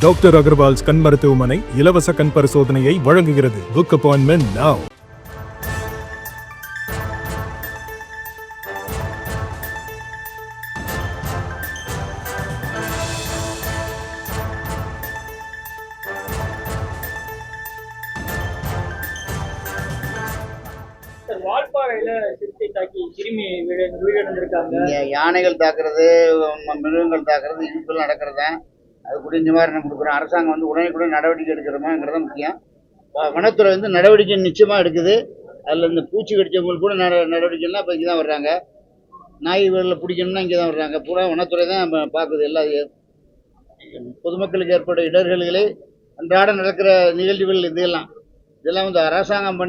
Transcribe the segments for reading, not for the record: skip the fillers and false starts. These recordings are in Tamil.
டாக்டர் அகர்வால்ஸ் கண் மருத்துவமனை இலவச கண் பரிசோதனையை வழங்குகிறது. Book appointment now. யானைகள் தாக்குறது, மிருகங்கள் தாக்குறது, இழுப்புகள் நடக்கிறது தான். அது கூட நிவாரணம் கொடுக்குறோம். அரசாங்கம் வந்து உடனே நடவடிக்கை எடுக்கிறோமாங்கிறத முக்கியம். வனத்துறை வந்து நடவடிக்கை நிச்சயமாக எடுக்குது. அதில் இந்த பூச்சி கடிச்சவங்களுக்கு கூட நடவடிக்கைலாம் இப்போ இங்கே தான் வர்றாங்க. நாய்களில் பிடிக்கணும்னா இங்கே தான் வர்றாங்க. பூரா வனத்துறை தான் பார்க்குது. எல்லாம் பொதுமக்களுக்கு ஏற்பட்ட இடர்களை அன்றாட நடக்கிற நிகழ்வுகள் இதெல்லாம் வந்து அரசாங்கம்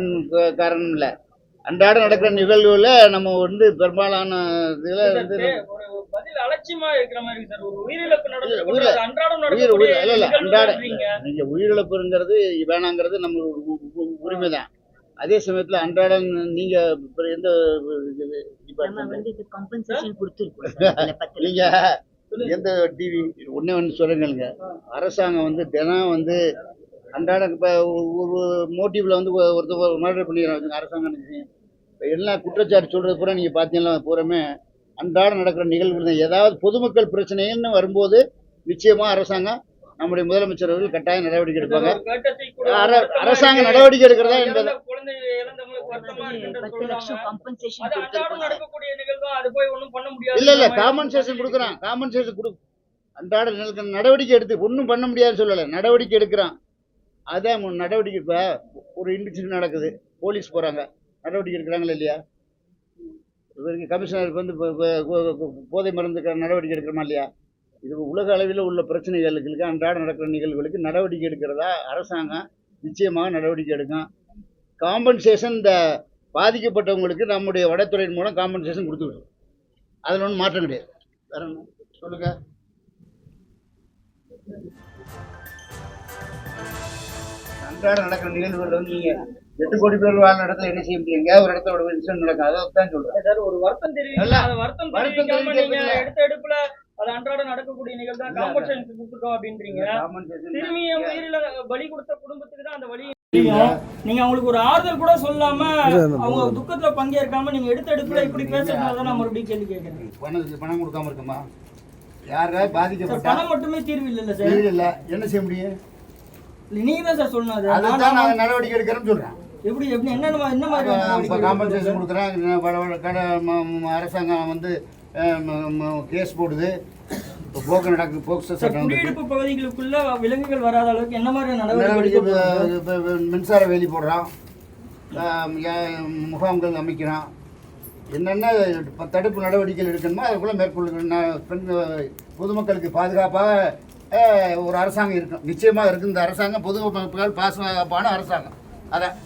காரணம் இல்லை. அன்றாட நடக்கிற நிகழ்வுல நம்ம வந்து பெரும்பாலான நீங்க உயிரிழப்புங்கிறது வேணாங்கிறது நம்ம உரிமை தான். அதே சமயத்துல அன்றாட நீங்க எந்த நீங்க எந்த டிவி ஒன்னு சொல்லுங்க. அரசாங்கம் வந்து தினம் வந்து அன்றாட இப்போ ஒரு மோட்டிவ்ல வந்து ஒருத்தர் மர்டர் பண்ணிடுறாங்க. அரசாங்கம் இப்போ எல்லாம் குற்றச்சாட்டு சொல்றது பூரா நீங்கள் பார்த்தீங்கன்னா பூராமே அன்றாட நடக்கிற நிகழ்வுகள் தான். ஏதாவது பொதுமக்கள் பிரச்சனைன்னு வரும்போது நிச்சயமாக அரசாங்கம் நம்முடைய முதலமைச்சர் அவர்கள் கட்டாயம் நடவடிக்கை எடுப்பாங்க. அரசாங்கம் நடவடிக்கை எடுக்கிறதா என்பது இல்லை காம்பன்சேஷன் கொடுக்குறான். அன்றாட நடவடிக்கை எடுத்து ஒன்றும் பண்ண முடியாதுன்னு சொல்லலை, நடவடிக்கை எடுக்கிறான். அதான் நடவடிக்கை. இப்போ ஒரு இன்சிடென்ட் நடக்குது, போலீஸ் போகிறாங்க, நடவடிக்கை எடுக்கிறாங்களா இல்லையா? இவருக்கு கமிஷனருக்கு வந்து போதை மருந்து நடவடிக்கை எடுக்கிறோமா இல்லையா? இது உலக அளவில் உள்ள பிரச்சனைகளுக்கு அன்றாட நடக்கிற நிகழ்வுகளுக்கு நடவடிக்கை எடுக்கிறதா அரசாங்கம் நிச்சயமாக நடவடிக்கை எடுக்கும். காம்பன்சேஷன் இந்த பாதிக்கப்பட்டவங்களுக்கு நம்முடைய வனத்துறையின் மூலம் காம்பன்சேஷன் கொடுத்துக்கிட்டோம். அதில் ஒன்றும் மாற்றம் கிடையாது. வேற ஒன்று சொல்லுங்க. அன்றாட நடக்கிற நிகழ்வுகள் வந்து நீங்க 8 கோடி பேர் வாழ்ற இடத்துல என்ன செய்ய முடியும்? எங்கேயாவது ஒரு இடத்துல ஒரு இன்சிடென்ட் நடக்கும். அதான் சொல்றேன். ஒரு வருத்தம் எடுத்த எடுப்புல அது அன்றாட நடக்கக்கூடிய நிகழ்வு தான் காம்பன்சேஷன் கொடுத்துட்டோம் அப்படின்றீங்க. திரும்பிய உயிரில பலி கொடுத்த குடும்பத்துக்கு தான் அந்த வழி. நீங்க அவங்களுக்கு ஒரு ஆறுதல் கூட சொல்லாம அவங்க துக்கத்துல பங்கேற்காம நீங்க எடுத்த எடுப்புல இப்படி பேசுறதுனால நான் மறுபடியும் கேள்வி கேட்கிறேன். பணம் கொடுக்காம இருக்குமா? யாராவது பாதிக்கப்பட்ட பணம் மட்டுமே தீர்வு இல்ல சார். இல்ல என்ன செய்ய முடியும்? நீங்க தான் சார் சொன்னது. அதுதான் நாங்க நடவடிக்கை எடுக்கிறோம்னு சொல்றேன். எப்படி என்ன மாதிரி காம்பன்சேஷன் கொடுக்குறேன். அரசாங்கம் வந்து கேஸ் போடுது. போக்சோ சட்டம், குடியிருப்பு பகுதிகளுக்குள்ள விலங்குகள் வராத அளவுக்கு என்ன மாதிரி நடவடிக்கை? மின்சார வேலி போடுறான், முகாம்கள் அமைக்கிறான். என்னென்ன தடுப்பு நடவடிக்கைகள் எடுக்கணுமோ அதுக்குள்ள மேற்கொள்ள பொதுமக்களுக்கு பாதுகாப்பாக ஒரு அரசாங்கம் இருக்கும். நிச்சயமாக இருக்குது இந்த அரசாங்கம். பொதுமக்கள் பாதுகாப்பான அரசாங்கம். அதான்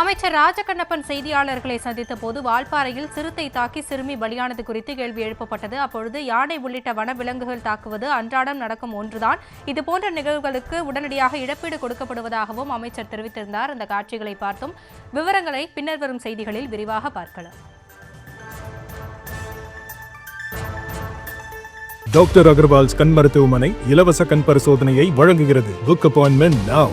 அமைச்சர் ராஜகண்ணப்பன் செய்தியாளர்களை சந்தித்த போது வால்பாறையில் சிறுத்தை தாக்கி சிறுமி பலியானது குறித்து கேள்வி எழுப்பப்பட்டது. அப்பொழுது யானை உள்ளிட்ட வனவிலங்குகள் தாக்குவது அன்றாடம் நடக்கும் ஒன்றுதான். இதுபோன்ற நிகழ்வுகளுக்கு உடனடியாக இழப்பீடு கொடுக்கப்படுவதாகவும் அமைச்சர் தெரிவித்திருந்தார். அந்த காட்சிகளை பார்த்தும் விவரங்களை பின்னர் வரும் செய்திகளில் விரிவாக பார்க்கலாம். டாக்டர் அகர்வால்ஸ் கண் மருத்துவமனை இலவச கண் பரிசோதனையை வழங்குகிறது. Book appointment now.